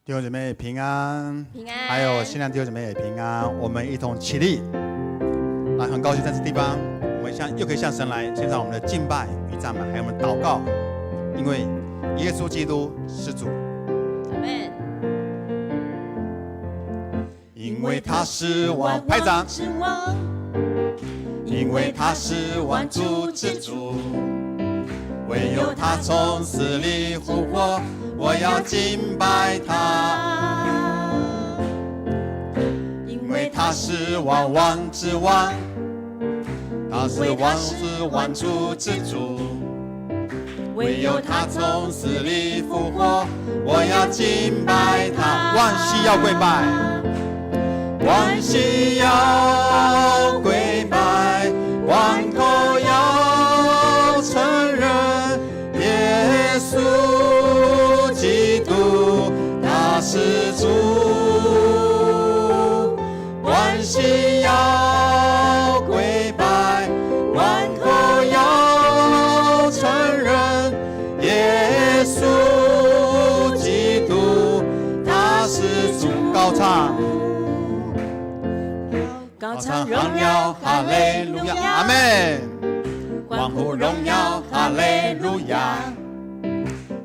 弟兄姐妹平安，平安，还有新来弟兄姐妹也平安。我们一同起立，来，很高兴在这地方，我们又可以向神来献上我们的敬拜与赞美，还有我们的祷告，因为耶稣基督是主。阿们。因为他是王，拍掌。因为他是万主之主，唯有他从死里复活，我要敬拜他。因为他是万之王，他是万主之主，唯有他从死里复活，我要敬拜他。万膝要跪拜，万膝要跪拜，万口要承认耶稣基督他是主，万膝要跪拜，万口要承认耶稣基督他是主。高唱，高唱荣耀，哈利路亚，阿们。欢呼荣耀，哈利路亚。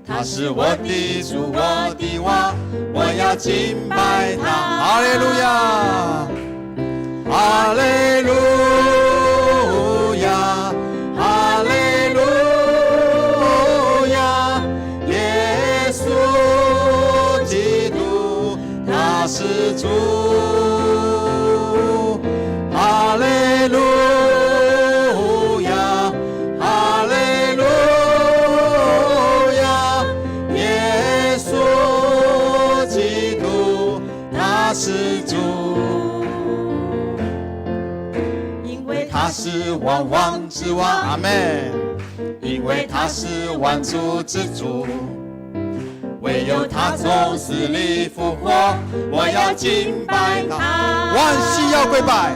他是我的主，我的王，我要敬拜他。哈利路亚，哈利路亚，哈利路亚。耶稣基督，他是主。哈利路亚，哈利路亚，耶稣基督他是主，因为他是万之王，阿们。因为他是万主之主，唯有他从死里复活，我要敬拜他。万膝要跪拜，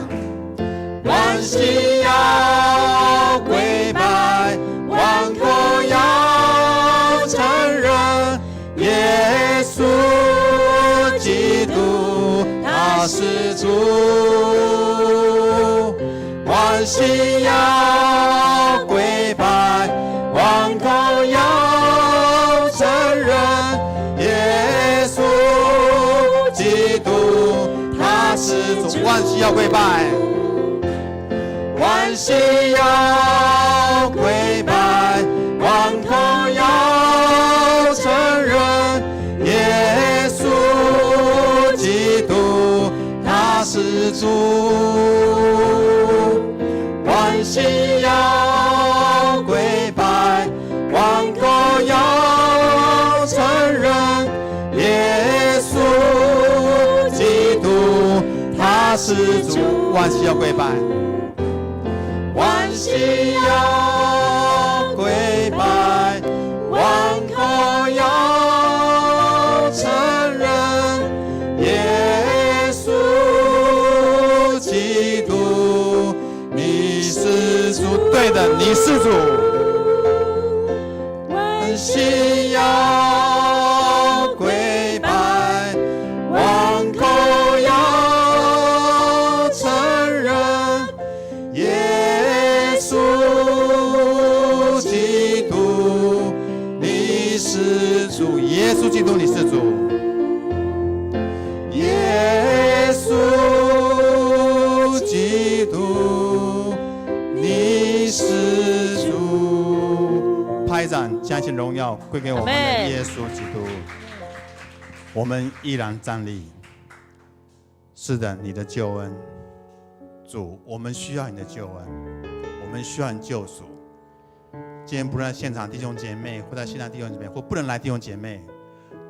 万膝要跪拜，万口要承认耶稣基督他是主，万膝要跪拜，万口要承认耶稣基督他是主。万膝要跪拜，万膝要跪拜，万口要承认耶稣基督他是主，万膝要跪拜，万口要承认耶稣基督他是主。万膝要跪拜，万膝要跪拜，万口要承认耶稣基督你是主。对的，你是主。万膝要跪拜，万口要承认耶稣基督你是主。耶稣基督你是主，耶稣基督你是主。拍掌，将一切荣耀归给我们的耶稣基督。我们依然站立。是的，你的救恩，主，我们需要你的救恩，我们需要你救赎。今天不论在现场弟兄姐妹，或在线上弟兄姐妹，或不能来弟兄姐妹，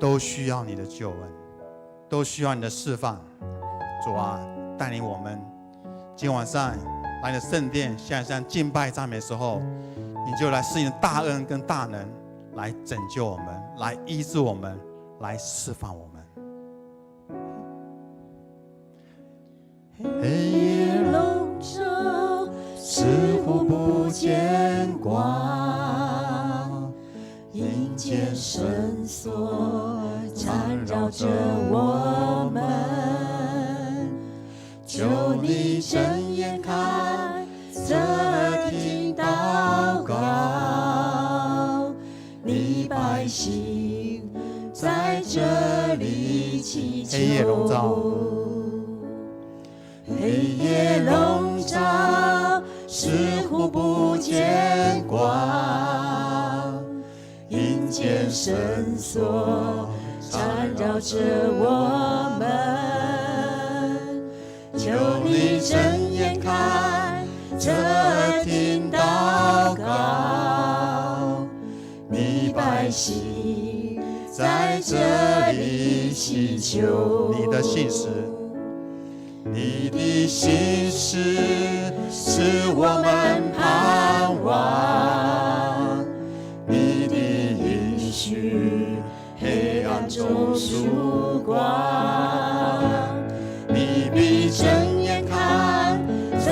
都需要你的救恩，都需要你的释放。主啊，带领我们今天晚上来你的圣殿，向上敬拜赞美的时候，你就来施你的大恩跟大能，来拯救我们，来医治我们，来释放我们。黑夜笼罩，似乎不见光，阴间绳索缠绕着我们。求你睁眼看，侧听祷告，你百姓在这里祈求。黑夜笼罩，黑夜笼罩，似乎不见光，阴间绳索缠绕着我们。求你睁眼看，侧听祷告，你百姓在这里祈求。你的信实，你的信实是我们盼望，你的应许黑暗中曙光。你必睁眼看，侧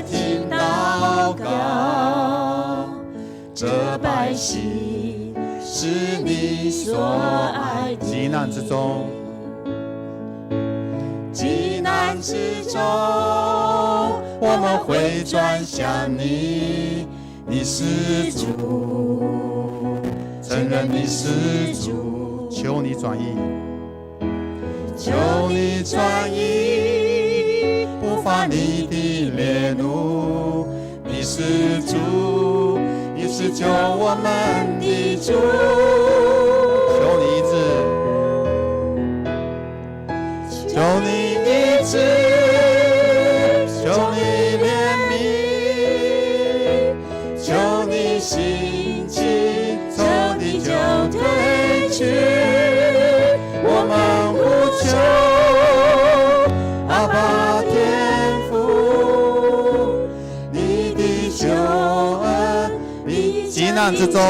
听祷告，这百姓是你所爱的。急难之中，急难之中，我们会转向你，你是主，承认你是主。求你转意，求你转意，不发你的烈怒，你是主，你是救我们的主。求你医治，求你医治，求你怜悯，求你兴起，仇敌就退去。我们呼求阿爸天父，你的救恩临急难之中，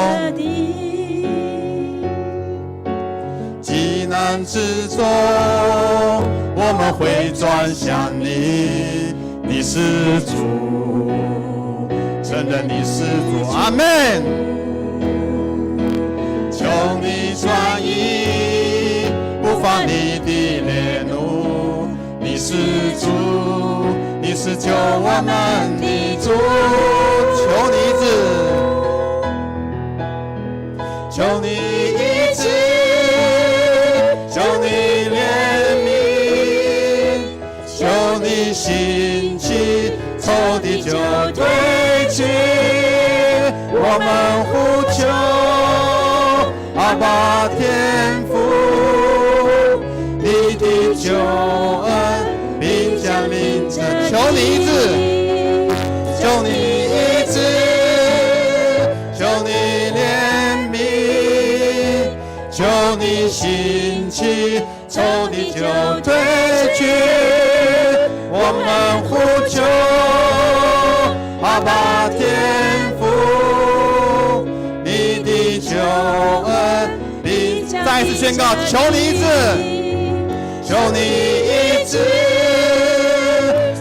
急难之中，我们会转向你，你是主，承认你是主。阿们。求你转意，不发你的烈怒，你是主，你是救我们的主。求你医治，求你医治，求你怜悯，求你兴起，仇敌就退去。我们呼求阿爸天父，你的救恩并降临这。求你医治，求你医治，求你怜悯，求你兴起，仇敌就退去。我们呼求阿爸天父，你的救恩并降临。再一次宣告，求你医治，求你医治，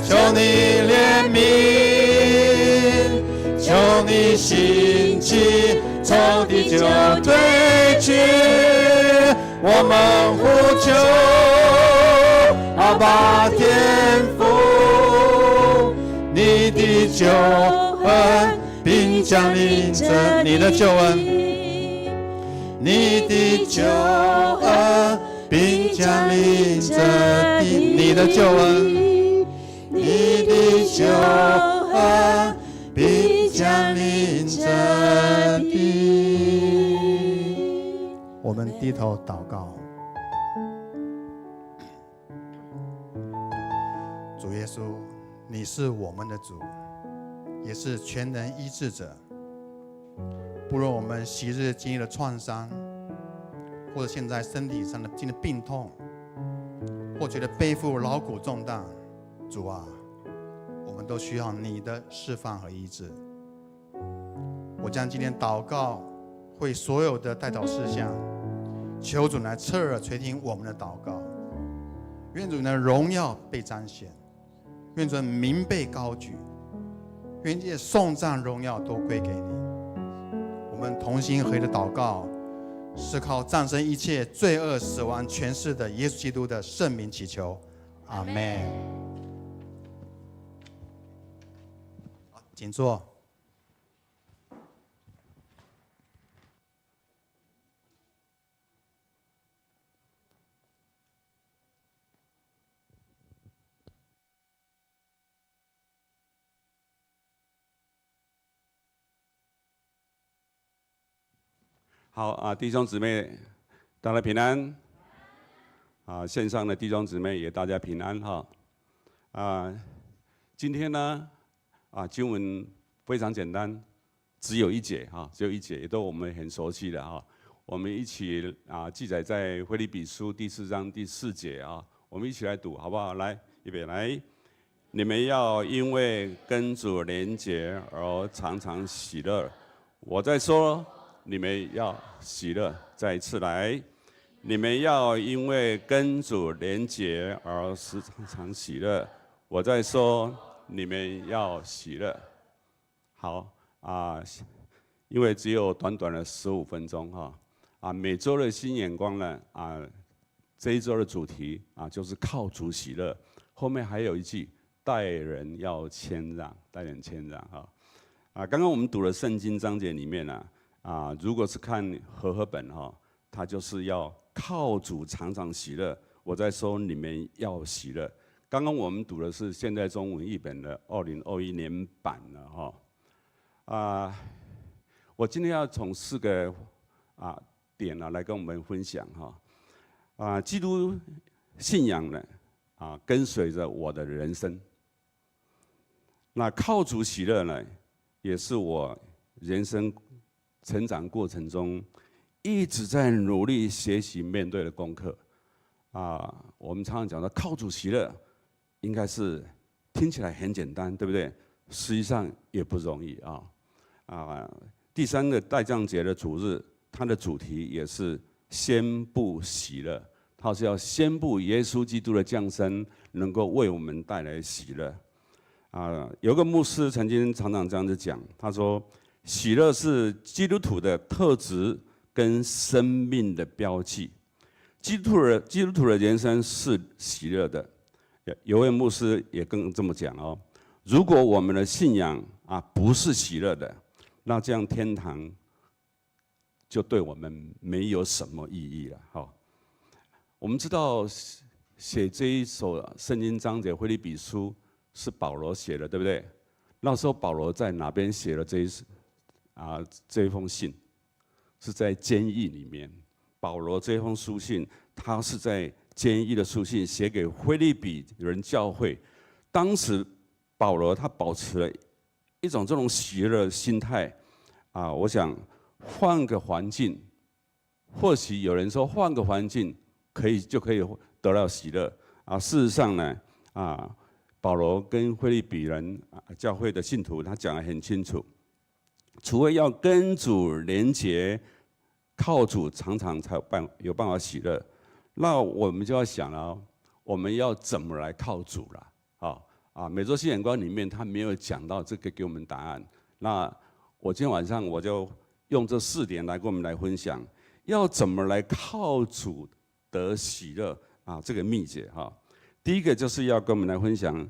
求你怜悯，求你兴起，仇敌就退去。我们呼求阿爸天父，你的救恩并降临着。你的救恩，你的救恩并降临这地。你的救恩，你的救恩并降临这地。我们低头祷告。主耶稣，你是我们的主，也是全能医治者。不论我们昔日经历的创伤，或者现在身体上的经历病痛，或觉得背负劳苦重担，主啊，我们都需要你的释放和医治。我将今天祷告会所有的代祷事项，求主来侧耳垂听我们的祷告，愿主的荣耀被彰显，愿主的名被高举，愿这些颂赞荣耀都归给你。我们同心合一的祷告，是靠战胜一切罪恶、死亡、权势的耶稣基督的圣名祈求，阿们。请坐。好啊，弟兄姊妹，大家平安。啊，线上的弟兄姊妹也大家平安哈。啊，今天呢，经文非常简单，只有一节哈，只有一节，也都我们很熟悉的哈。我们一起记载在腓立比书第4章第4节啊，我们一起来读好不好？来，预备来，你们要因为跟主连结而常常喜乐。我在说。你们要喜乐，再一次来，你们要因为跟主连结而时常喜乐。我在说，你们要喜乐。好因为只有短短的15分钟哈每周的新眼光呢这一周的主题就是靠主喜乐。后面还有一句，待人要谦让，待人谦让哈刚刚我们读了圣经章节里面呢。如果是看和本它就是要靠主常常喜乐。我在说你们要喜乐。刚刚我们读的是现代中文译本的2021年版了我今天要从4个点来跟我们分享基督信仰呢跟随着我的人生。那靠主喜乐呢，也是我人生。成长过程中一直在努力学习面对的功课我们常常讲到靠主喜乐，应该是听起来很简单，对不对？实际上也不容易第3个代降节的主日，它的主题也是宣布喜乐，它是要宣布耶稣基督的降生能够为我们带来喜乐有个牧师曾经常常这样子讲，他说。喜乐是基督徒的特质跟生命的标记。基督徒的人生是喜乐的。有位牧师也更这么讲如果我们的信仰不是喜乐的，那这样天堂就对我们没有什么意义了我们知道写这一首圣经章节腓立比书是保罗写的，对不对？那时候保罗在哪边写了这封信？是在监狱里面。保罗这封书信，他是在监狱的书信，写给腓立比人教会。当时保罗他保持了一种这种喜乐的心态我想换个环境，或许有人说换个环境就可以得到喜乐事实上呢保罗跟腓立比人教会的信徒，他讲得很清楚。除了要跟主连结，靠主常常才有办法喜乐。那我们就要想了，我们要怎么来靠主了？每周新眼光里面他没有讲到这个给我们答案。那我今天晚上我就用这4点来跟我们来分享，要怎么来靠主得喜乐这个秘诀第一个就是要跟我们来分享，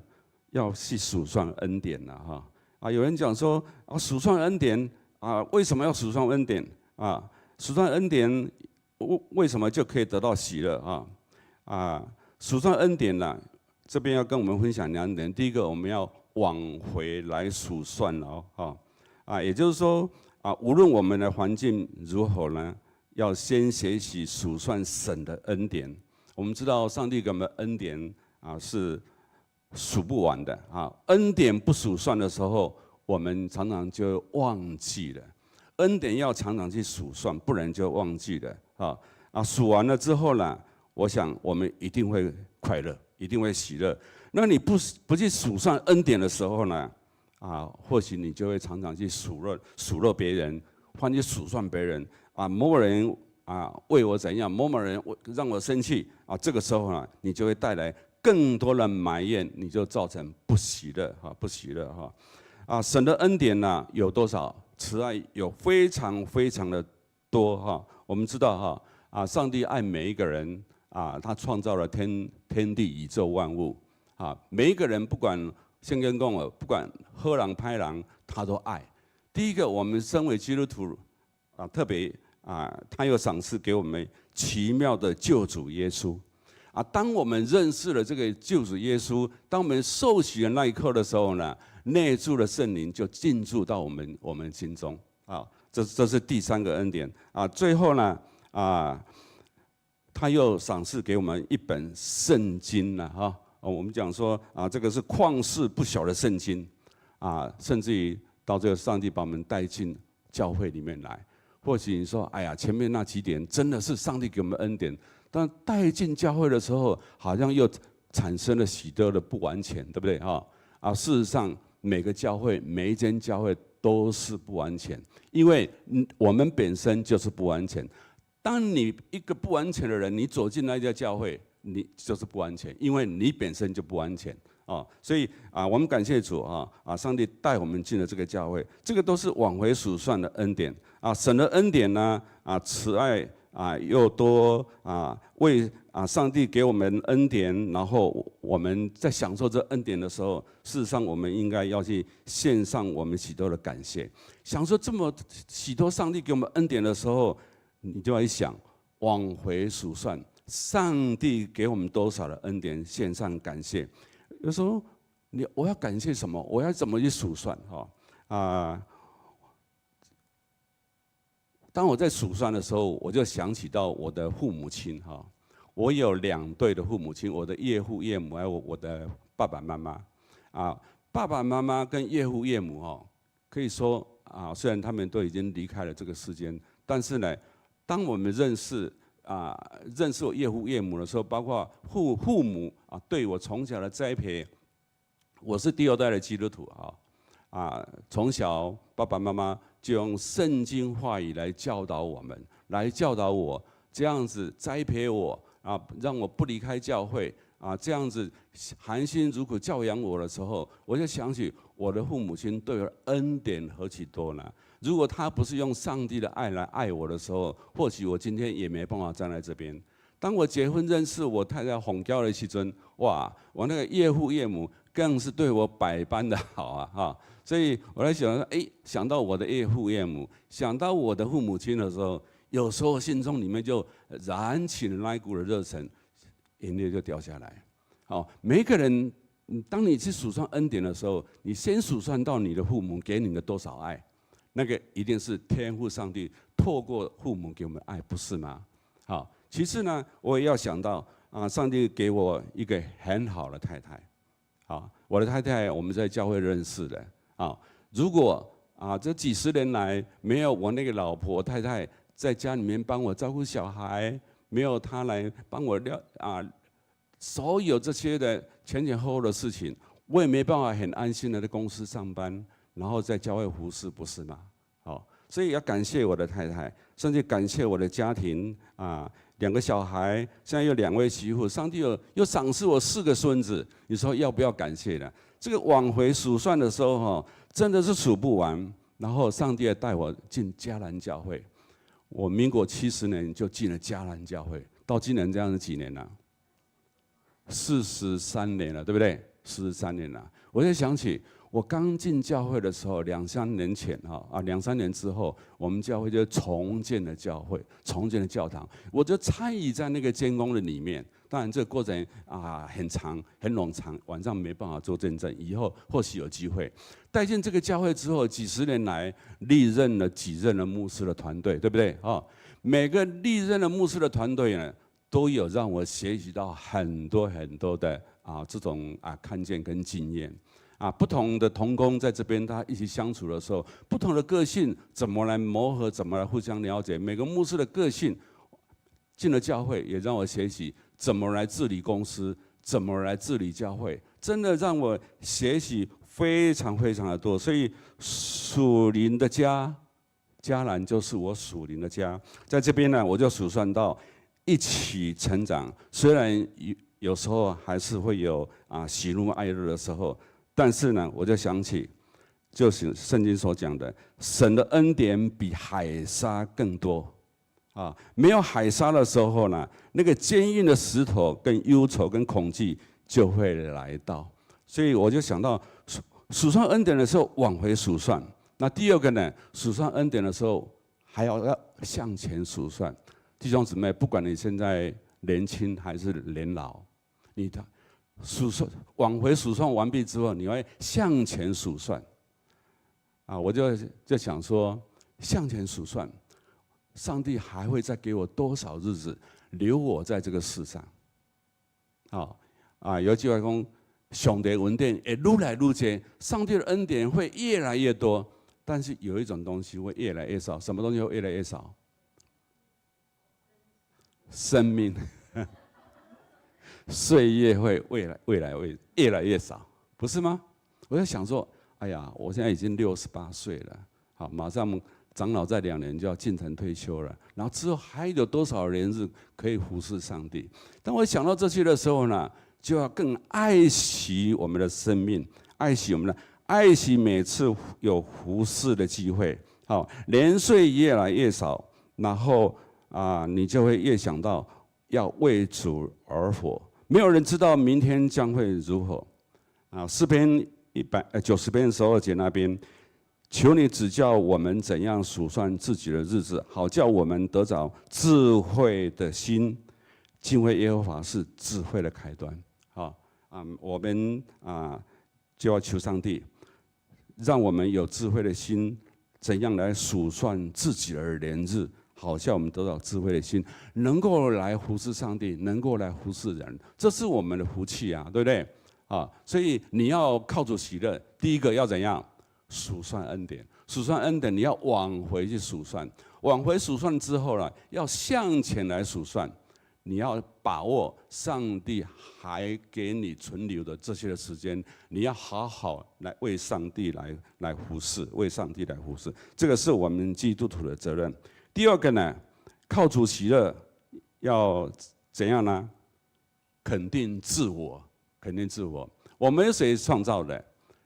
要去数算恩典了有人讲说数算恩典为什么要数算恩典数算恩典为什么就可以得到喜乐数算恩典这边要跟我们分享2点。第一个，我们要往回来数算也就是说无论我们的环境如何呢，要先学习数算神的恩典。我们知道上帝给我们的恩典是数不完的恩典不数算的时候，我们常常就忘记了。恩典要常常去数算，不然就忘记了数完了之后呢，我想我们一定会快乐，一定会喜乐。那你不去数算恩典的时候呢或许你就会常常去数落别人，或者数算别人某某人为我怎样，某某人让我生气这个时候呢，你就会带来更多的埋怨，你就造成不喜乐不喜乐神的恩典有多少？慈爱有非常非常的多哈。我们知道哈上帝爱每一个人他创造了天地宇宙万物每一个人不管先跟共尔，不管喝狼拍狼，他都爱。第一个，我们身为基督徒特别他又赏赐给我们奇妙的救主耶稣当我们认识了这个救主耶稣，当我们受洗的那一刻的时候呢，内住的圣灵就进驻到我们心中这是第3个恩典最后呢他又赏赐给我们一本圣经了我们讲说这个是旷世不小的圣经甚至于到这个上帝把我们带进教会里面来。或许你说，哎呀，前面那几点真的是上帝给我们恩典，但带进教会的时候，好像又产生了许多的不完全，对不对事实上，每个教会，每一间教会都是不完全，因为我们本身就是不完全。当你一个不完全的人，你走进那家教会，你就是不完全，因为你本身就不完全所以我们感谢主上帝带我们进了这个教会，这个都是往回数算的恩典神的恩典呢慈爱又多为上帝给我们恩典，然后我们在享受这恩典的时候，事实上我们应该要去献上我们许多的感谢。享受这么许多上帝给我们恩典的时候，你就要想往回数算，上帝给我们多少的恩典，献上感谢。有时候我要感谢什么？我要怎么去数算？当我在数算的时候，我就想起到我的父母亲我有2对的父母亲，我的岳父岳母还有我的爸爸妈妈爸爸妈妈跟岳父岳母可以说虽然他们都已经离开了这个世间，但是呢，当我们认识我岳父岳母的时候，包括父母对我从小的栽培，我是第2代的基督徒从小爸爸妈妈就用圣经话语来教导我们，来教导我，这样子栽培我让我不离开教会这样子含辛茹苦教养我的时候，我就想起我的父母亲对我恩典何其多呢？如果他不是用上帝的爱来爱我的时候，或许我今天也没办法站在这边。当我结婚认识我太太洪娇的时阵，哇，我那个岳父岳母更是对我百般的好所以我在想说，想到我的岳父岳母，想到我的父母亲的时候，有时候心中里面就燃起了那一股的热忱，眼泪就掉下来。每一个人，当你去数算恩典的时候，你先数算到你的父母给你的多少爱，那个一定是天父上帝透过父母给我们爱，不是吗？其次呢，我也要想到上帝给我一个很好的太太。我的太太我们在教会认识的如果这几10年来没有我那个老婆太太在家里面帮我照顾小孩，没有她来帮我所有这些的前后后的事情，我也没办法很安心的在公司上班，然后在教会服侍，不是吗？所以要感谢我的太太，甚至感谢我的家庭2个小孩，现在有2位媳妇，上帝又赏赐我4个孙子，你说要不要感谢呢？这个往回数算的时候真的是数不完。然后上帝也带我进迦南教会，我民国70年就进了迦南教会，到今年这样是几年了？43年了，对不对？43年了。我就想起我刚进教会的时候，2、3年前2、3年之后，我们教会就重建了教会，重建了教堂，我就参与在那个监工的里面。当然这个过程很长很冗长，晚上没办法做见证，以后或许有机会。带进这个教会之后，几10年来历任了几任的牧师的团队，对不对？每个历任的牧师的团队呢，都有让我学习到很多很多的这种看见跟经验。不同的同工在这边，大家一起相处的时候，不同的个性怎么来磨合，怎么来互相了解。每个牧师的个性，进了教会也让我学习怎么来治理公司，怎么来治理教会，真的让我学习非常非常的多。所以属灵的家，迦南就是我属灵的家。在这边呢，我就数算到一起成长，虽然有时候还是会有喜怒哀乐的时候。但是呢，我就想起，就是圣经所讲的，神的恩典比海沙更多啊，没有海沙的时候呢，那个坚硬的石头跟忧愁跟恐惧就会来到。所以我就想到数算恩典的时候往回数算。那第二个呢，数算恩典的时候还要向前数算。弟兄姊妹，不管你现在年轻还是年老，你的数算往回数算完毕之后，你会向前数算。啊，我就想说，向前数算，上帝还会再给我多少日子留我在这个世上？有句话讲，上帝恩典会愈来愈多，上帝的恩典会越来越多，但是有一种东西会越来越少。什么东西会越来越少？生命，岁月会越来越少，不是吗？我在想说，哎呀，我现在已经68岁了，好，马上长老在2年就要进城退休了，然后之后还有多少年日可以服侍上帝？当我想到这些的时候呢，就要更爱惜我们的生命，爱惜每次有服侍的机会。好，年岁越来越少，然后你就会越想到要为主而活。没有人知道明天将会如何。诗篇90篇12节那边，求你指教我们怎样数算自己的日子，好叫我们得着智慧的心。敬畏耶和华是智慧的开端。我们就要求上帝，让我们有智慧的心，怎样来数算自己的年日，好叫我们得到智慧的心，能够来服侍上帝，能够来服侍人，这是我们的福气啊，对不对？所以你要靠主喜乐，第一个要怎样？数算恩典，数算恩典，你要往回去数算，往回数算之后呢，要向前来数算。你要把握上帝还给你存留的这些的时间，你要好好来为上帝来服侍，为上帝来服侍，这个是我们基督徒的责任。第二个呢，靠主喜乐要怎样呢？肯定自我，肯定自我。我们谁创造的？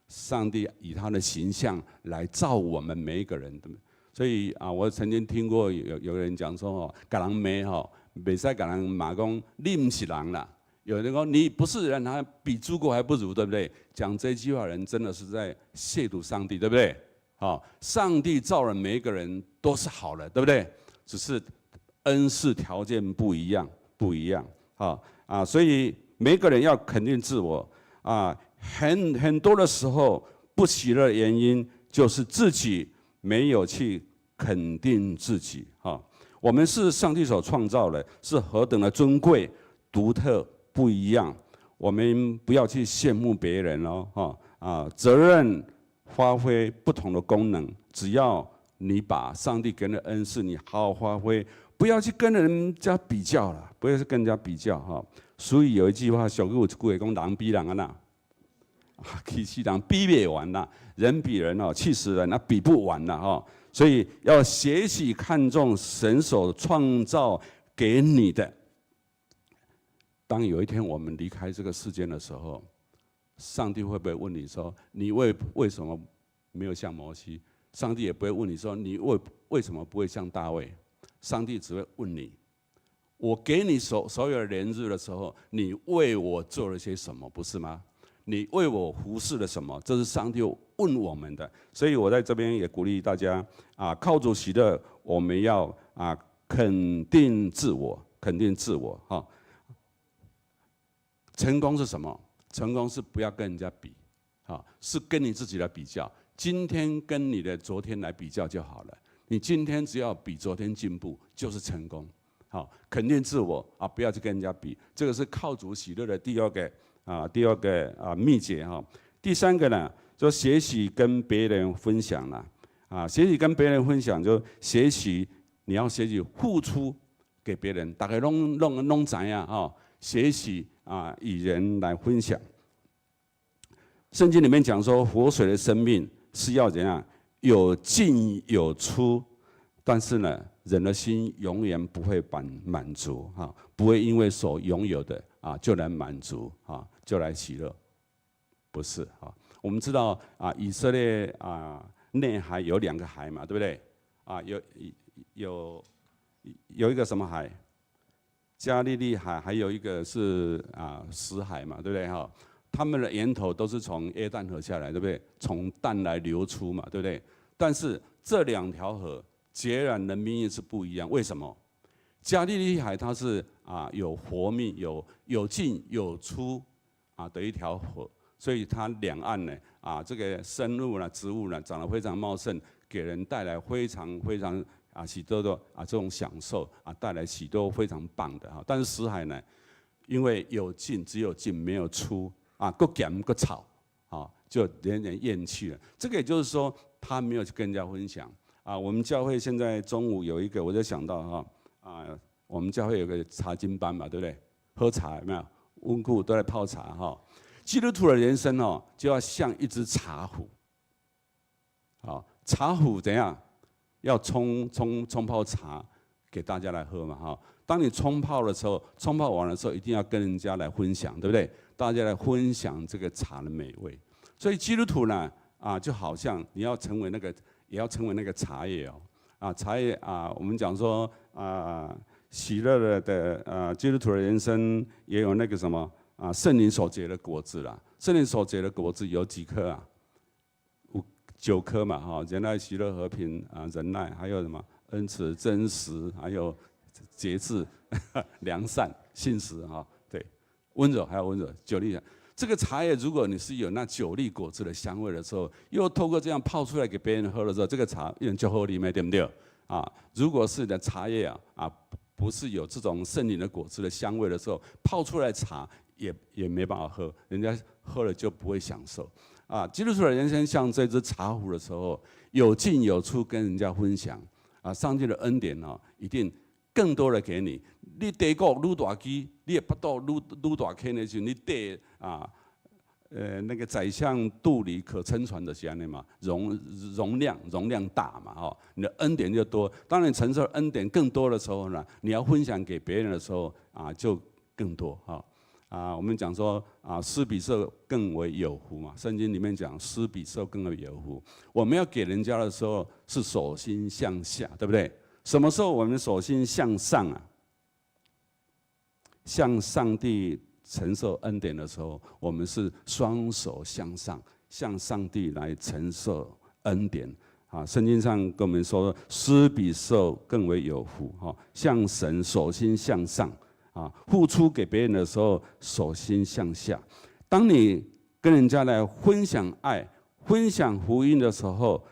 上帝以他的形象来造我们每一个人的。所以我曾经听过有人讲说给人骂袂使给人骂讲你不是人啦。有人说你不是人，还比猪狗还不如，对不对？讲这句话的人真的是在亵渎上帝，对不对？上帝造人每一个人都是好的，对不对？只是恩赐条件不一样。所以每个人要肯定自我很多的时候不喜乐的原因就是自己没有去肯定自己。我们是上帝所创造的，是何等的尊贵、独特、不一样。我们不要去羡慕别人责任发挥不同的功能，只要你把上帝给你的恩赐，你好好发挥，不要去跟人家比较了，不要去跟人家比较所以有一句话，小句有一句话讲，人比人其实人比不完啦，人比人气死人比不完啦所以要学习看重神所创造给你的。当有一天我们离开这个世间的时候，上帝会不会问你说，你为什么没有像摩西？上帝也不会问你说，你为什么不会像大卫？上帝只会问你，我给你所有的年日的时候，你为我做了些什么，不是吗？你为我服侍了什么？这是上帝问我们的。所以我在这边也鼓励大家靠主喜乐，我们要肯定自我，肯定自我成功是什么？成功是不要跟人家比是跟你自己来比较。今天跟你的昨天来比较就好了。你今天只要比昨天进步，就是成功。肯定自我不要去跟人家比。这个是靠主喜乐的第二个秘诀第三个呢，就学习跟别人分享了学习跟别人分享，就学习你要学习付出给别人，大家拢知啊学习与人来分享。圣经里面讲说，活水的生命是要怎样？有进有出，但是呢，人的心永远不会满足不会因为所拥有的就来满足就来喜乐，不是我们知道以色列内海有2个海嘛，对不对？有一个什么海？加利利海，还有一个是死海嘛，对不对哈？他们的源头都是从约旦河下来，对不对？从但来流出嘛，对不对？但是这2条河截然的命运是不一样，为什么？加利利海它是有活命、有进有出的一条河，所以它两岸呢这个生物呢、植物呢长得非常茂盛，给人带来非常非常许多的这种享受带来许多非常棒的但是死海呢，因为有进只有进没有出够咸够吵就连人厌弃了。这个也就是说，他没有去跟人家分享我们教会现在中午有一个，我就想到我们教会有个茶经班嘛，对不对？喝茶有没有？温故都在泡茶基督徒的人生就要像一只茶壶茶壶怎样？要冲泡茶给大家来喝嘛当你冲泡的时候，冲泡完的时候，一定要跟人家来分享，对不对？大家来分享这个茶的美味。所以基督徒呢就好像你要成为那个，也要成为那个茶叶茶叶我们讲说喜乐的基督徒的人生也有那个什么圣灵所结的果子啦。圣灵所结的果子有几颗9颗嘛仁爱、喜乐、和平忍耐，还有什么恩慈、真实，还有节制、良善、信实对，温柔还有温柔9粒。这个茶叶，如果你是有那9粒果子的香味的时候，又透过这样泡出来给别人喝的时候，这个茶有人就喝里面，对不对如果是的茶叶不是有这种圣灵的果子的香味的时候，泡出来茶也没办法喝，人家喝了就不会享受基督徒的人生像这只茶壶的时候，有进有出，跟人家分享上帝的恩典一定更多的给你。你地国愈大基，你的腹肚愈大坑的时候，你地那个宰相肚里可撑船的是安尼嘛，容量大嘛你的恩典就多。当你承受恩典更多的时候呢，你要分享给别人的时候就更多我们讲说施比受更为有福嘛，圣经里面讲施比受更为有福。我们要给人家的时候是手心向下，对不对？什么时候我们手心向上向上帝承受恩典的时候，我们是双手向上，向上帝来承受恩典圣经上跟我们说，施比受更为有福向神手心向上付出给别人的时候，手心向下。当你跟人家来分享爱、分享福音的时候，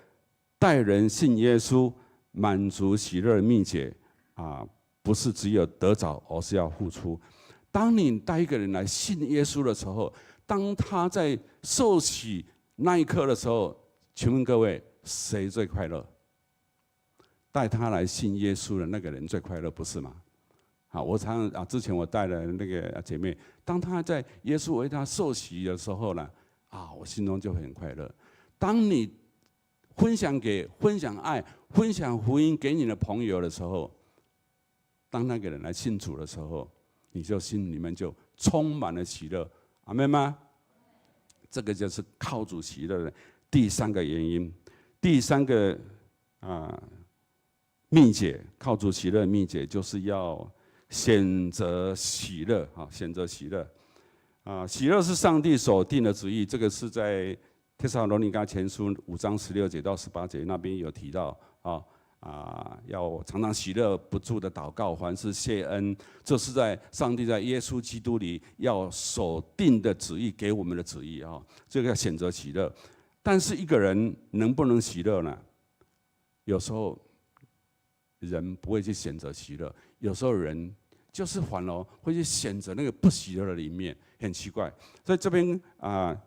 带人信耶稣，满足喜乐的秘诀不是只有得着，而是要付出。当你带一个人来信耶稣的时候，当他在受洗那一刻的时候，请问各位，谁最快乐？带他来信耶稣的那个人最快乐，不是吗？我常之前我带的那个姐妹，当她在耶稣为她受洗的时候呢，我心中就很快乐。当你分享爱、分享福音给你的朋友的时候，当那个人来信主的时候，你就心里面就充满了喜乐，阿们吗？这个就是靠主喜乐的第3个原因，第3个秘诀，靠主喜乐的秘诀就是要选择喜乐选择喜乐喜乐是上帝所定的旨意，这个是在帖撒罗尼迦前书5章16节到18节那边有提到要常常喜乐，不住的祷告，凡事谢恩，这是在上帝在耶稣基督里要所定的旨意，给我们的旨意这个要选择喜乐。但是一个人能不能喜乐呢？有时候人不会去选择喜乐，有时候人就是反而会去选择那个不喜乐的里面，很奇怪。所以这边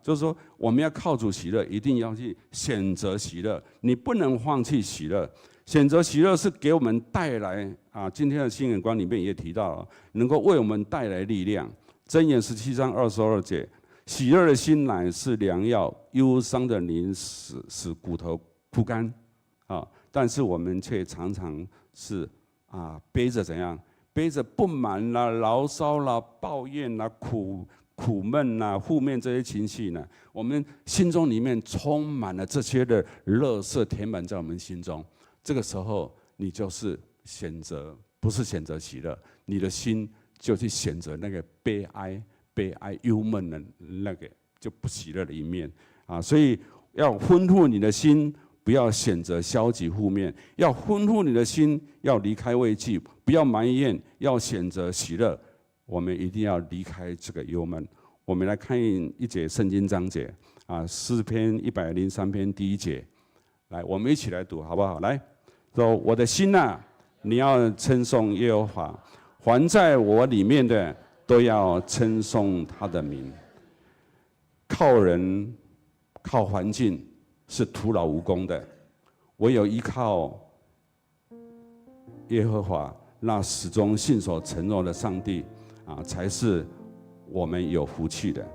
就是说我们要靠主喜乐，一定要去选择喜乐，你不能放弃喜乐。选择喜乐是给我们带来今天的新眼光里面也提到了，能够为我们带来力量。箴言17章22节，喜乐的心乃是良药，忧伤的灵使骨头枯干但是我们却常常是背着怎样？背着不满啦、牢骚啦、抱怨啦、苦闷啦、负面这些情绪呢，我们心中里面充满了这些的垃圾，填满在我们心中。这个时候，你就是选择不是选择喜乐，你的心就去选择那个悲哀、忧闷的那个就不喜乐的一面啊！所以要吩咐你的心，不要选择消极负面；要吩咐你的心，要离开畏惧，不要埋怨，要选择喜乐。我们一定要离开这个忧闷。我们来看一节圣经章节啊，诗篇103篇第1节，来，我们一起来读好不好？来，说我的心啊，你要称颂耶和华，凡在我里面的都要称颂他的名。靠人、靠环境是徒劳无功的，唯有依靠耶和华，那始终信守承诺的上帝啊，才是我们有福气的。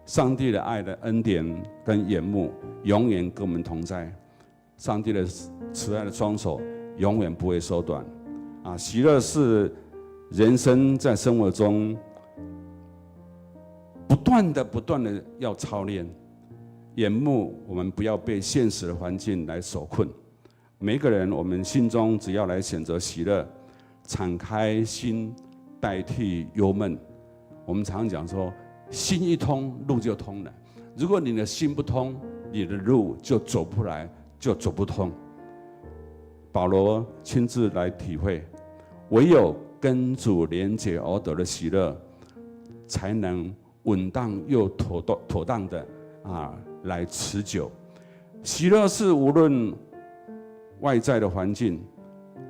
上帝的爱的恩典跟眼目永远跟我们同在，上帝的慈爱的双手永远不会缩短啊！喜乐是人生在生活中不断的要操练。眼目我们不要被现实的环境来所困。每个人我们心中只要来选择喜乐，敞开心代替忧闷。我们常讲说，心一通，路就通了。如果你的心不通，你的路就走不来，就走不通。保罗亲自来体会，唯有跟主连结而得的喜乐，才能稳当又妥当的来持久。喜乐是无论外在的环境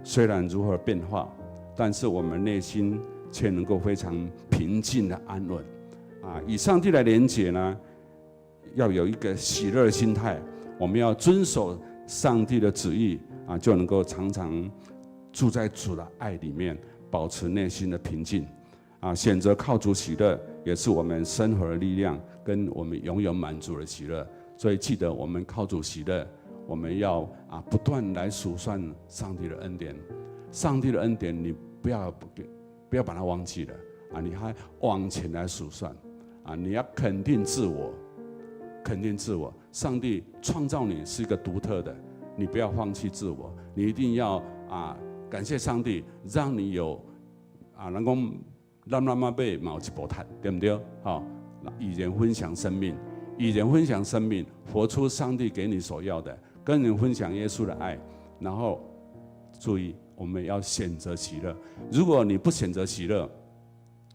虽然如何变化，但是我们内心却能够非常平静的安稳啊！以上帝来连结呢，要有一个喜乐的心态，我们要遵守上帝的旨意啊，就能够常常住在主的爱里面，保持内心的平静啊！选择靠主喜乐，也是我们生活的力量，跟我们拥有满足的喜乐。所以记得我们靠主喜乐，我们要不断来数算上帝的恩典。上帝的恩典，你不要把它忘记了啊！你还往前来数算啊！你要肯定自我，肯定自我。上帝创造你是一个独特的，你不要放弃自我，你一定要感谢上帝，让你有能够让妈妈被毛起波谈，对不对？好，与人分享生命，与人分享生命，活出上帝给你所要的，跟人分享耶稣的爱。然后注意，我们要选择喜乐。如果你不选择喜乐，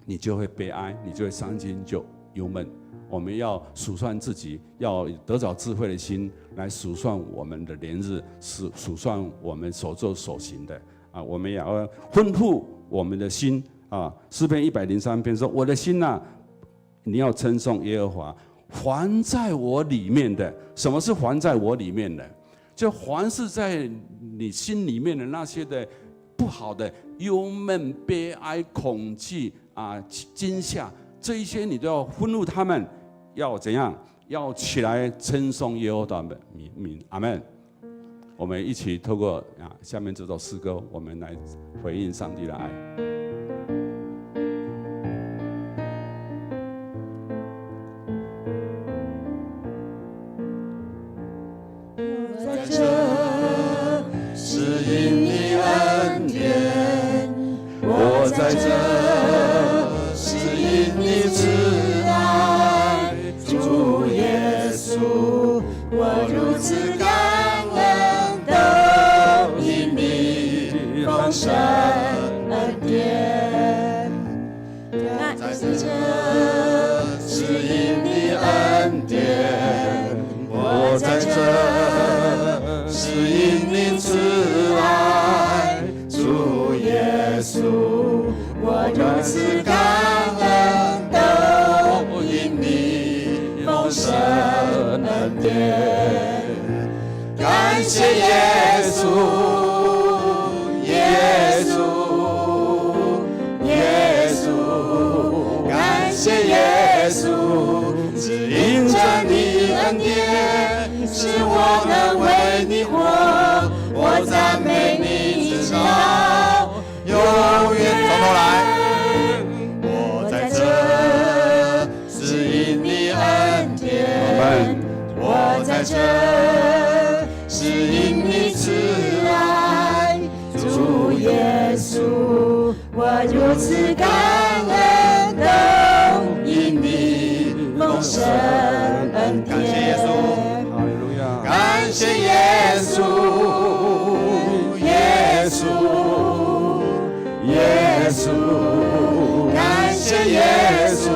你就会悲哀，你就会伤心，就忧闷。我们要数算自己，要得着智慧的心来数算我们的年日，数算我们所做所行的啊！我们也要吩咐我们的心啊。诗篇103篇说：“我的心啊，你要称颂耶和华，凡在我里面的。”什么是凡在我里面的？就凡是在你心里面的那些的不好的忧闷、悲哀、恐惧惊吓，这一些你都要吩咐他们。要怎样？要起来称颂耶和华的名，阿们。我们一起透过下面这首诗歌，我们来回应上帝的爱。我在这是因你恩典，我在这是因你慈爱。主耶稣，我如此感恩，都因你丰盛恩典。在这是因你恩典，我在这是因你慈爱。主耶稣，我如此感恩，都因你丰盛恩典。感谢耶稣，耶稣，耶稣，感谢耶稣，只因着你恩典，使我能为你活。我赞美你直到永远。从头来。我在这是因你恩典，我在这是因你慈爱。主耶稣。我如此感恩，都因你丰盛恩典。感谢耶稣，哈利路亚！感谢耶稣，耶稣，耶稣，感谢耶稣，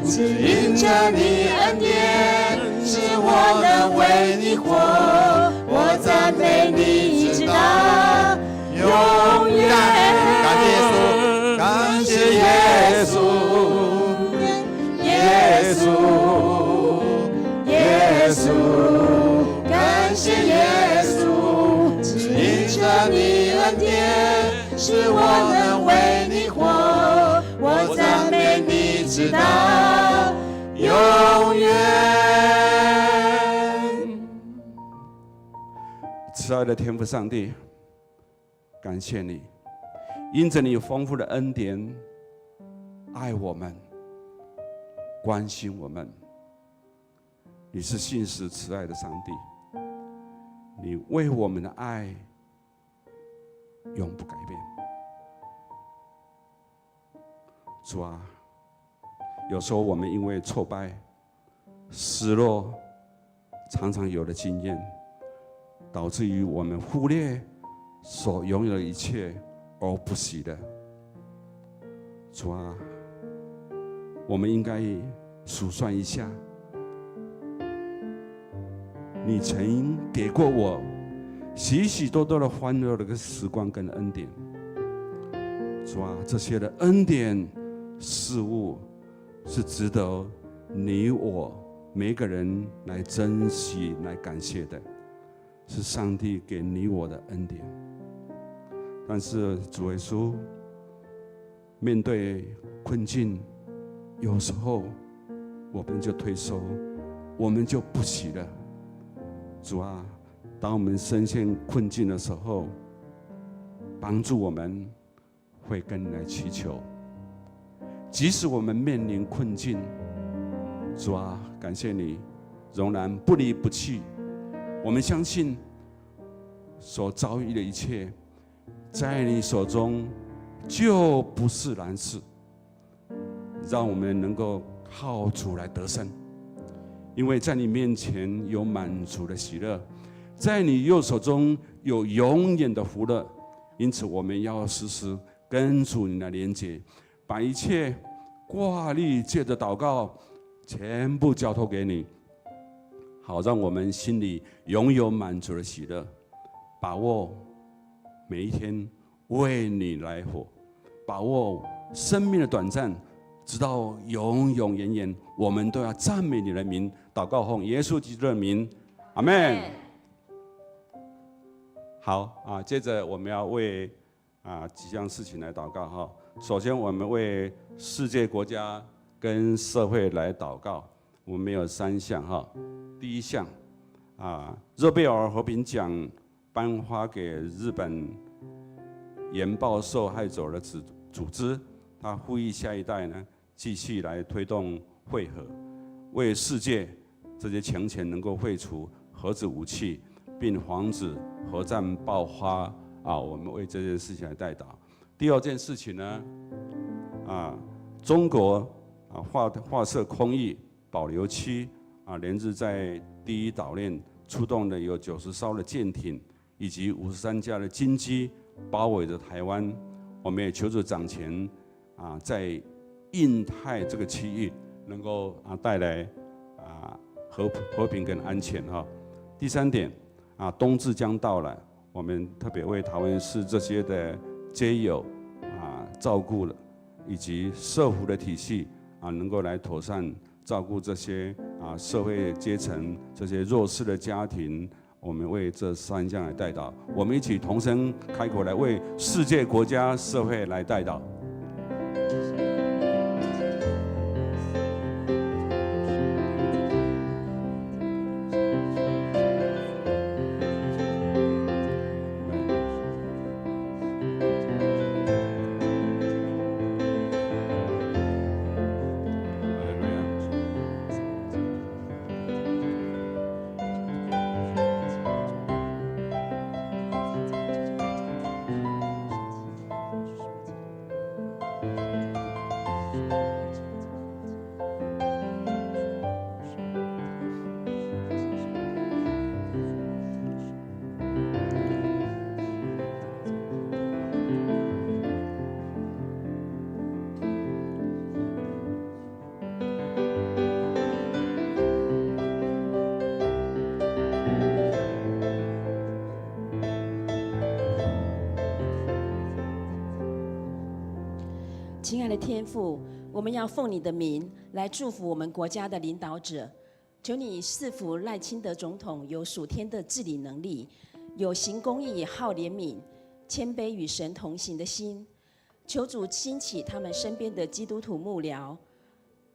只因着你恩典，使我能为你活，我赞美你直到永远。感谢耶稣，感谢耶稣，耶稣，耶稣，感谢耶稣，只因着你恩典，使我能为你活，我赞美你直到永远。慈爱的天父上帝，感谢你，因着你丰富的恩典，爱我们，关心我们。你是信实慈爱的上帝，你为我们的爱永不改变。主啊，有时候我们因为挫败、失落，常常有的经验，导致于我们忽略所拥有的一切而不喜的。主啊，我们应该数算一下，你曾给过我许许多多的欢乐的时光跟恩典。主啊，这些的恩典事物是值得你我每个人来珍惜、来感谢的，是上帝给你我的恩典。但是主耶稣，面对困境，有时候我们就退缩，我们就不喜了。主啊，当我们深陷困境的时候，帮助我们，会跟你来祈求。即使我们面临困境，主啊，感谢你，仍然不离不弃。我们相信，所遭遇的一切，在你手中就不是难事。让我们能够靠主来得胜，因为在你面前有满足的喜乐，在你右手中有永远的福乐。因此，我们要时时跟主你来连结，把一切挂虑借着祷告全部交托给你，好让我们心里拥有满足的喜乐，把握每一天为你来活，把握生命的短暂，直到永永远远，我们都要赞美你的名。祷告奉耶稣基督的名，阿们。好啊，接着我们要为几项事情来祷告哈。首先，我们为世界国家跟社会来祷告。我们有3项哈。第一项诺贝尔和平奖颁发给日本原爆受害者的组织，他呼吁下一代呢继续来推动会和，为世界这些强权能够废除核子武器，并防止核战爆发我们为这件事情来代祷。第二件事情呢中国划设空域保留区连日在第一岛链出动的有90艘的舰艇以及53架的军机包围着台湾。我们也求主掌权在印太这个区域能够带来和平跟安全哈。第3点冬至将到了，我们特别为桃园市这些的街友照顾了，以及社福的体系能够来妥善照顾这些社会阶层这些弱势的家庭。我们为这3项来代祷，我们一起同声开口来为世界国家社会来代祷。的天父，我们要奉你的名来祝福我们国家的领导者，求你赐福赖清德总统有属天的治理能力，有行公义、好怜悯、谦卑与神同行的心。求主兴起他们身边的基督徒幕僚，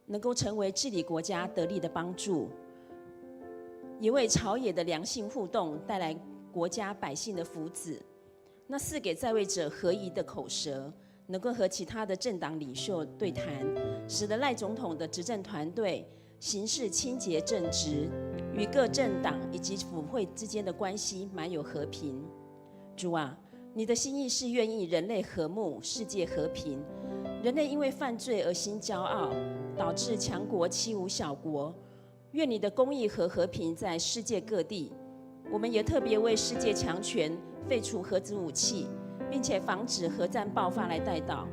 能够成为治理国家得力的帮助，也为朝野的良性互动带来国家百姓的福祉。那赐给在位者合宜的口舌，能够和其他的政党领袖对谈，使得赖总统的执政团队行事清洁正直，与各政党以及府会之间的关系满有和平。主啊，你的心意是愿意人类和睦，世界和平。人类因为犯罪而心骄傲，导致强国欺侮小国。愿你的公义和和平在世界各地。我们也特别为世界强权废除核子武器，并且防止核战爆发来代祷。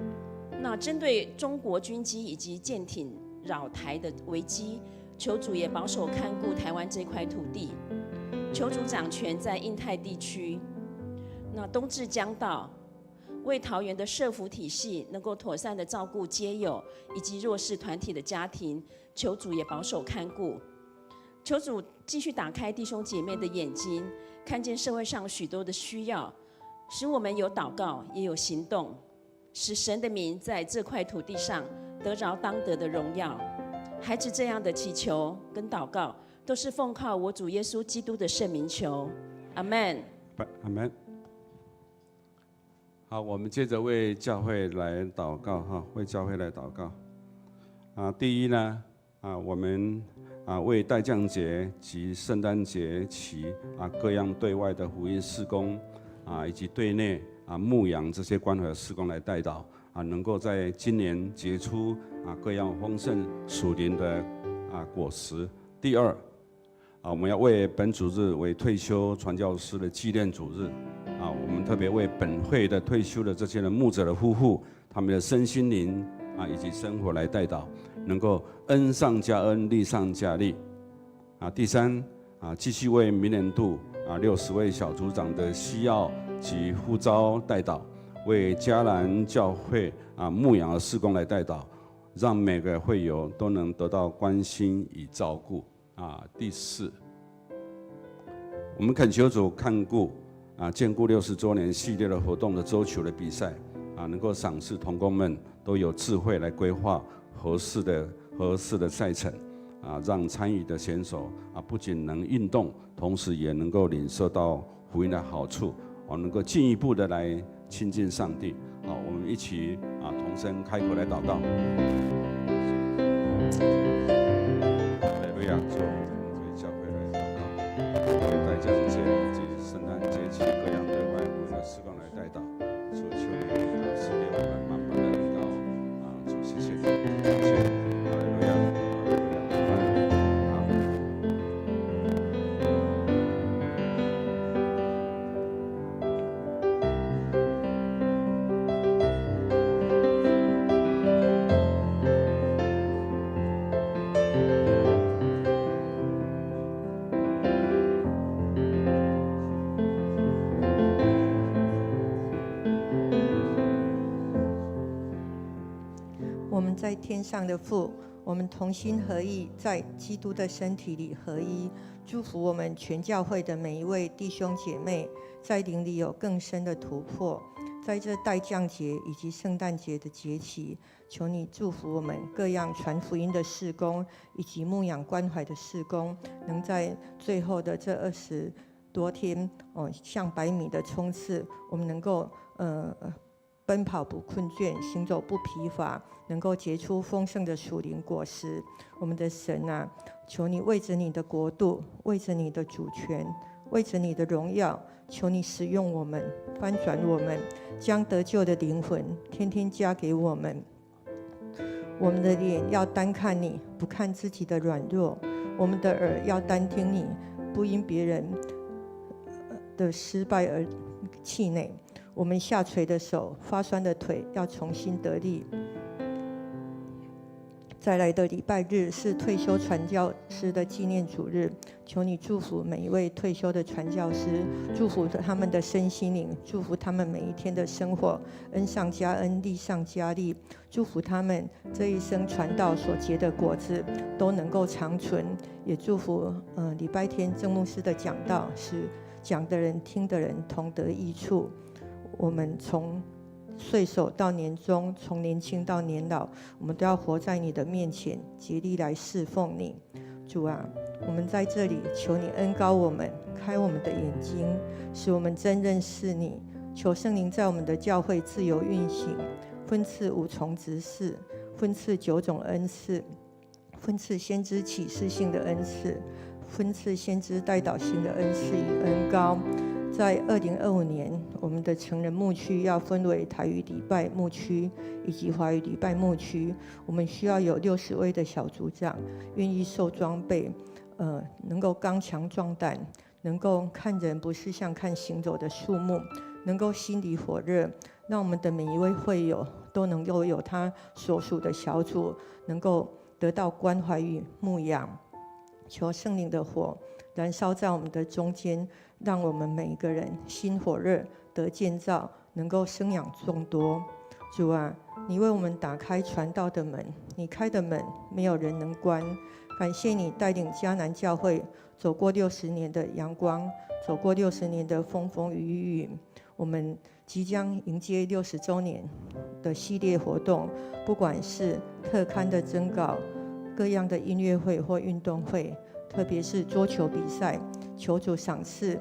那针对中国军机以及舰艇扰台的危机，求主也保守看顾台湾这块土地，求主掌权在印太地区。那冬至将到，为桃园的社福体系能够妥善的照顾街友以及弱势团体的家庭，求主也保守看顾。求主继续打开弟兄姐妹的眼睛，看见社会上许多的需要，使我们有祷告也有行动，使神的名在这块土地上得着当得的荣耀。孩子这样的祈求跟祷告，都是奉靠我主耶稣基督的圣名求，阿们。阿们。好，我们接着为教会来祷告哈，为教会来祷告。第一呢，我们为代降节及圣诞节期各样对外的福音事工以及对内牧养这些关怀的事工来代祷能够在今年结出各样丰盛属灵的果实。第二，我们要为本主日为退休传教士的纪念主日我们特别为本会的退休的这些人牧者的夫妇，他们的身心灵以及生活来代祷，能够恩上加恩，利上加利。第三继续为明年度60位小组长的需要及呼召代祷，为迦南教会牧养的事工来代祷，让每个会友都能得到关心与照顾。第四，我们恳求主看顾建固60周年系列的活动的周球的比赛能够赏识同工们都有智慧来规划合适的赛程让参与的选手不仅能运动，同时也能够领受到福音的好处能够进一步的来亲近上帝。好，我们一起同声开口来祷告。哈利路亚，主，我们为教会来祷告，为代降节及圣诞节期各样对外福音的事工来代祷。主，求你赐给我们满满的恩膏主，谢谢你，感谢你，哈利路亚，哈利路亚，我们在天上的父，我们同心合意，在基督的身体里合一，祝福我们全教会的每一位弟兄姐妹，在灵里有更深的突破。在这代降节以及圣诞节的节期，求你祝福我们各样传福音的事工，以及牧养关怀的事工，能在最后的这20多天像100米的冲刺，我们能够奔跑不困倦，行走不疲乏，能够结出丰盛的属灵果实。我们的神求你为着你的国度，为着你的主权，为着你的荣耀，求你使用我们，翻转我们，将得救的灵魂天天加给我们。我们的脸要单看你，不看自己的软弱；我们的耳要单听你，不因别人的失败而气馁。我们下垂的手、发酸的腿要重新得力。再来的礼拜日是退休传教师的纪念主日，求你祝福每一位退休的传教师，祝福他们的身心灵，祝福他们每一天的生活，恩上加恩，利上加利，祝福他们这一生传道所结的果子都能够长存，也祝福礼拜天郑牧师的讲道，使讲的人听的人同得益处。我们从岁首到年终，从年轻到年老，我们都要活在你的面前，竭力来侍奉你。主啊，我们在这里求你恩膏我们，开我们的眼睛，使我们真认识你。求圣灵在我们的教会自由运行，分赐5重职事，分赐9种恩赐，分赐先知启示性的恩赐，分赐先知代祷性的恩赐与恩膏。在2025年，我们的成人牧区要分为台语礼拜牧区以及华语礼拜牧区。我们需要有60位的小组长，愿意受装备，能够刚强壮胆，能够看人不是像看行走的树木，能够心里火热，让我们的每一位会友都能够有他所属的小组，能够得到关怀与牧养。求圣灵的火燃烧在我们的中间，让我们每一个人心火热，得建造，能够生养众多。主啊，你为我们打开传道的门，你开的门没有人能关。感谢你带领迦南教会走过60年的阳光，走过60年的风风雨雨。我们即将迎接60周年的系列活动，不管是特刊的征稿，各样的音乐会或运动会，特别是桌球比赛，求主赏赐，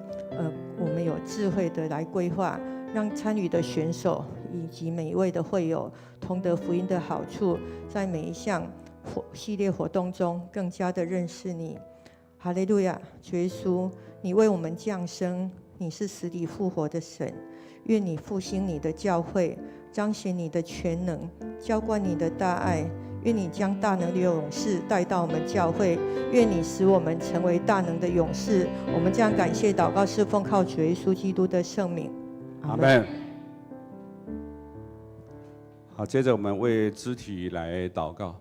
我们有智慧的来规划，让参与的选手以及每一位的会友同得福音的好处，在每一项系列活动中更加的认识你。哈利路亚！主耶稣，你为我们降生，你是死里复活的神，愿你复兴你的教会，彰显你的全能，浇灌你的大爱。愿你将大能的勇士带到我们教会，愿你使我们成为大能的勇士。我们将感谢祷告是奉靠主耶稣基督的圣名，阿们。好，接着我们为肢体来祷告。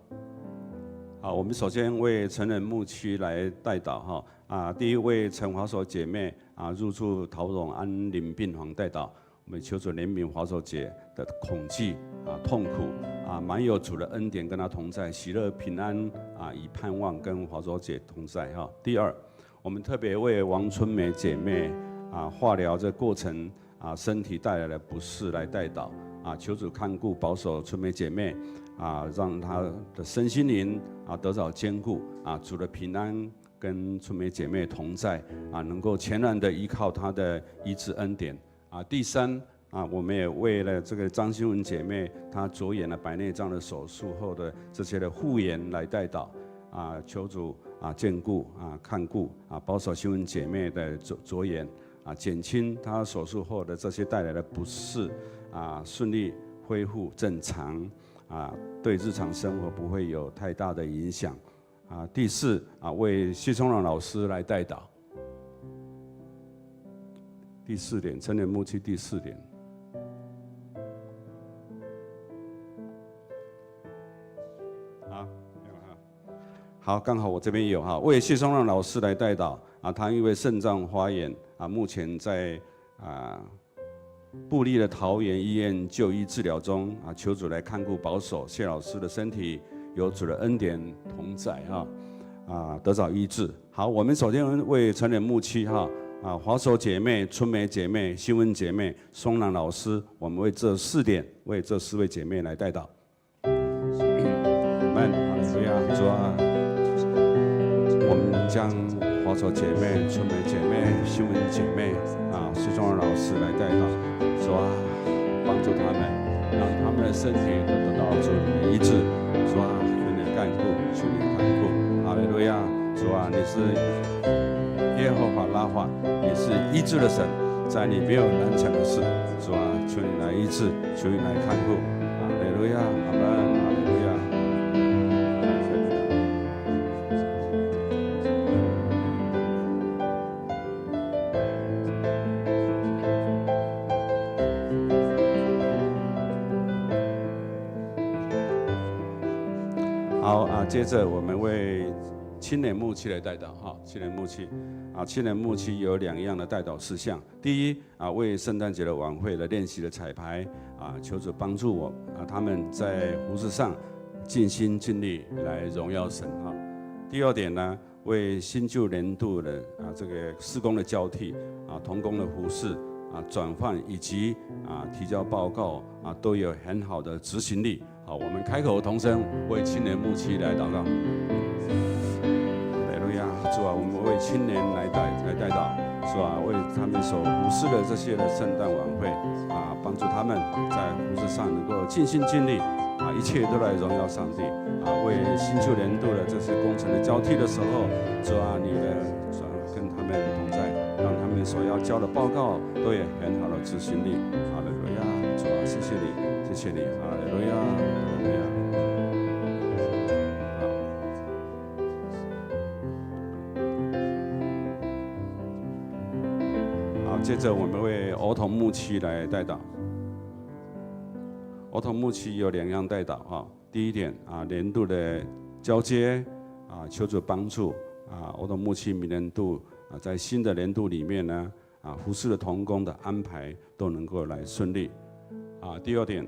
好，我们首先为成人牧区来代祷哈。第一位陈华手姐妹入住桃荣安宁病房代祷，我们求主怜悯华手姐的恐惧痛苦满有主的恩典跟她同在，喜乐平安以盼望跟华手姐同在哈。第二，我们特别为王春梅姐妹化疗这过程身体带来的不适来代祷求主看顾保守春梅姐妹让她的身心灵得到坚固主的平安跟春梅姐妹同在能够全然的依靠她的医治恩典第三我们也为了这个张新文姐妹她左眼的白内障的手术后的这些的护眼来代祷求主眷顾看顾保守新文姐妹的左眼减轻她手术后的这些带来的不适顺利恢复正常对日常生活不会有太大的影响第四为谢松朗老师来代祷。第4点，成人牧区第4点。好，刚好我这边有为谢松朗老师来代祷他因为肾脏发炎目前在部立的桃园医院就医治疗中求主来看顾保守谢老师的身体，有主的恩典同在得早医治。好，我们首先为成人牧区华手姐妹、春梅姐妹、新文姐妹、松朗老师，我们为这4点，为这4位姐妹来代祷。阿们，哈利路亚，主我们将华手姐妹、春梅姐妹、新文姐妹谢松朗老师来代祷，主帮助他们，让他们的身体都得到主你的医治，主求你看顾，求你看顾，哈利路亚，主你是耶和华拉法，你是医治的神，在你没有难成的事，主求你来医治，求你来看顾，哈利路亚，阿们，哈利路亚。好接着我们为青年牧区来代祷哈，青年牧区青年牧区有2样的代祷事项。第一为圣诞节的晚会的练习的彩排求主帮助我他们在服事上尽心尽力来荣耀神第二点呢，为新旧年度的这个事工的交替同工的服事转换以及提交报告都有很好的执行力。好，我们开口同声为青年牧区来祷告。哈利路亚，主我们为青年来代祷，主为他们所服事的这些的圣诞晚会帮助他们在服事上能够尽心尽力一切都来荣耀上帝为新旧年度的这些工程的交替的时候，主你的跟他们同在，让他们所要交的报告都有很好的执行力。哈利路亚，主谢谢你，谢谢你，哈利路亚，哈利路亚。好，接着我们为儿童牧区来代祷。儿童牧区有2样代祷第一点年度的交接求主帮助儿童牧区明年度在新的年度里面呢服事的同工的安排都能够来顺利第二点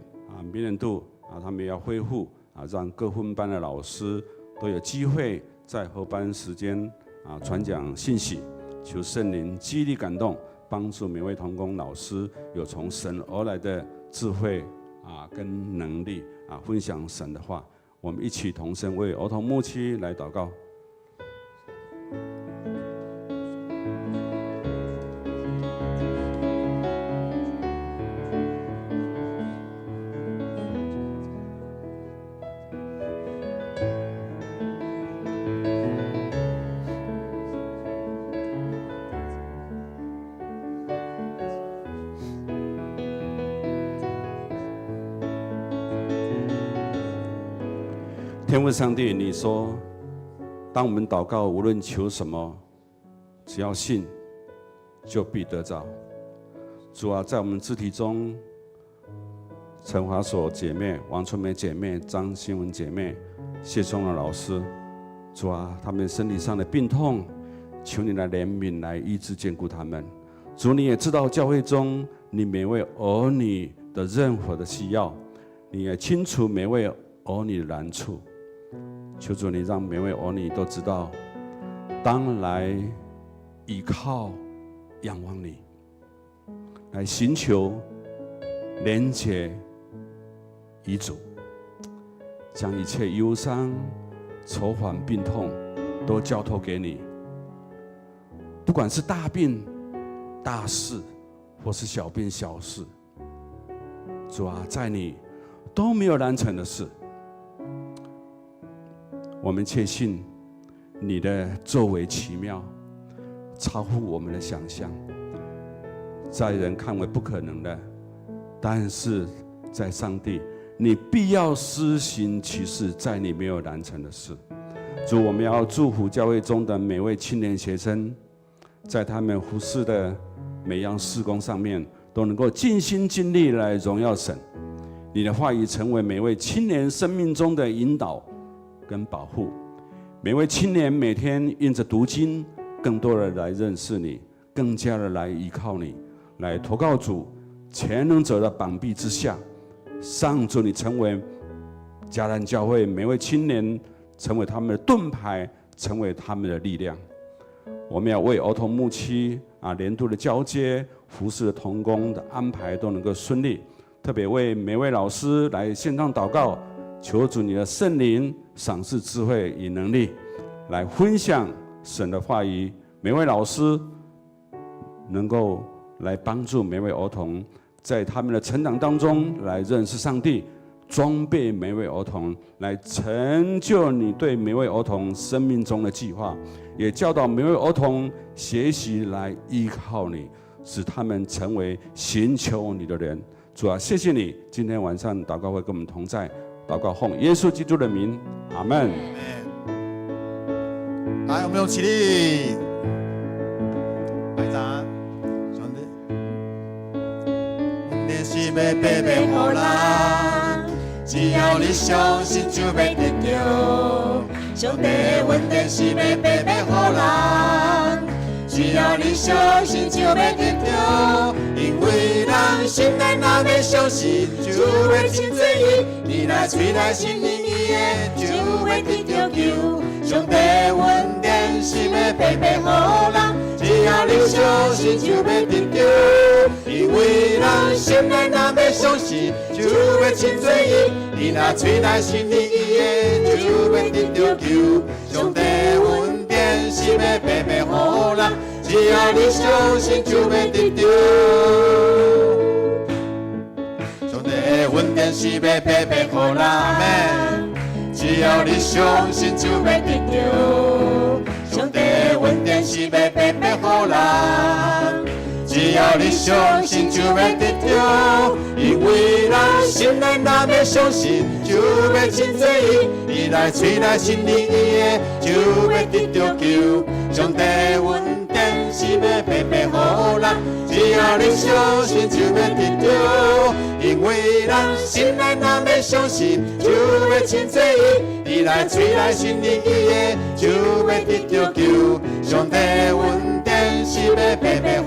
明年度他们要恢复让各分班的老师都有机会在合班时间传讲信息，求圣灵激励感动，帮助每位同工老师有从神而来的智慧跟能力分享神的话。我们一起同声为儿童牧区来祷告。天父上帝，你说，当我们祷告，无论求什么，只要信，就必得着。主在我们肢体中，陈华所姐妹、王春梅姐妹、张新文姐妹、谢松的老师，主他们身体上的病痛，求你来怜悯，来医治、眷顾他们。主，你也知道教会中你每位儿女的任何的需要，你也清楚每位儿女的难处。求主你让每位儿女都知道，当来依靠、仰望你，来寻求连结遗嘱，将一切忧伤、愁烦、病痛都交托给你。不管是大病、大事，或是小病小事，主在你都没有难成的事。我们确信你的作为奇妙，超乎我们的想象，在人看为不可能的，但是在上帝，你必要施行奇事，在你没有难成的事。主，我们要祝福教会中的每位青年学生，在他们服事的每样事工上面，都能够尽心尽力来荣耀神。你的话语成为每位青年生命中的引导跟保护，每位青年每天因着读经，更多的来认识你，更加的来依靠你，来投靠主全能者的膀臂之下。上主，你成为迦南教会每位青年，成为他们的盾牌，成为他们的力量。我们要为儿童牧区年度的交接、服事的同工的安排都能够顺利，特别为每位老师来献上祷告，求主你的圣灵赏赐智慧与能力，来分享神的话语。每位老师能够来帮助每位儿童，在他们的成长当中来认识上帝，装备每位儿童，来成就你对每位儿童生命中的计划，也教导每位儿童学习来依靠你，使他们成为寻求你的人。主啊，谢谢你，今天晚上祷告会跟我们同在，祷告奉耶稣基督的名，阿们。来，我们用起立，排长，兄弟，你是要白白给咱，只要你相信就要得到。上帝的恩典是要白白予人，只要你相信就要得到。因为人心内若要相信，就要亲做伊。你若嘴内信任伊的，就要得到救。上帝的恩典是要白白予人，只要你相信就要得到。因为人心内若要相信，就要亲做伊。你若嘴内信任伊的，就要得到救。上帝的恩典是要白白予人，只要你相信就要得到。上帝的恩典是要白白予人，只要你相信就要得到。上帝的恩典是要白白予人，只要你相信就要得到。因为人心内若要相信，就要亲做伊。你来嘴内信任伊的，就要得到救。上帝的恩典是要白白予人，只要你相信就要得到。因为人心内若要相信，就要亲做伊。你来嘴内信任伊的，就要得到救。上帝的恩典是要白白予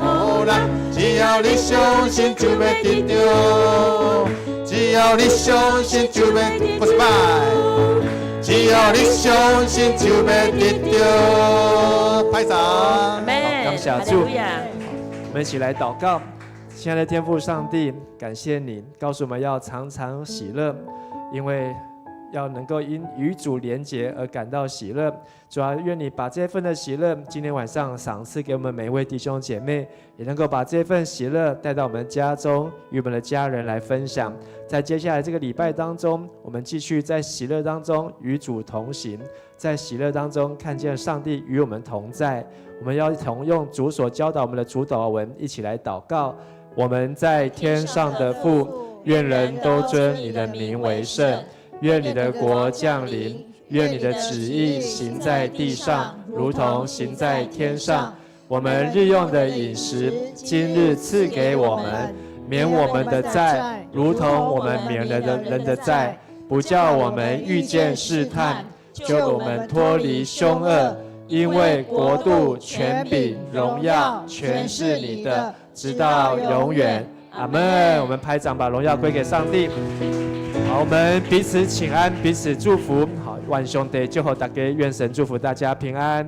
人，只要你相信就要得到。只要你相信就要得到。只要你相信就要得到。拍掌，感谢主，我们一起来祷告。亲爱的天父上帝，感谢你告诉我们要常常喜乐，因为要能够因与主连结而感到喜乐。主啊，愿你把这份的喜乐今天晚上赏赐给我们每一位弟兄姐妹，也能够把这份喜乐带到我们家中，与我们的家人来分享。在接下来这个礼拜当中，我们继续在喜乐当中与主同行，在喜乐当中看见上帝与我们同在。我们要同用主所教导我们的主祷文一起来祷告。我们在天上的父，愿人都尊你的名为圣。愿你的国降临，愿你的旨意行在地上，如同行在天上。我们日用的饮食，今日赐给我们，免我们的债，如同我们免了人的债，不叫我们遇见试探，救我们脱离凶恶。因为国度、权柄、荣耀，全是你的，直到永远。阿们。我们拍掌，把荣耀归给上帝。好，我们彼此请安，彼此祝福。好，万兄弟祝福大家，愿神祝福大家平安。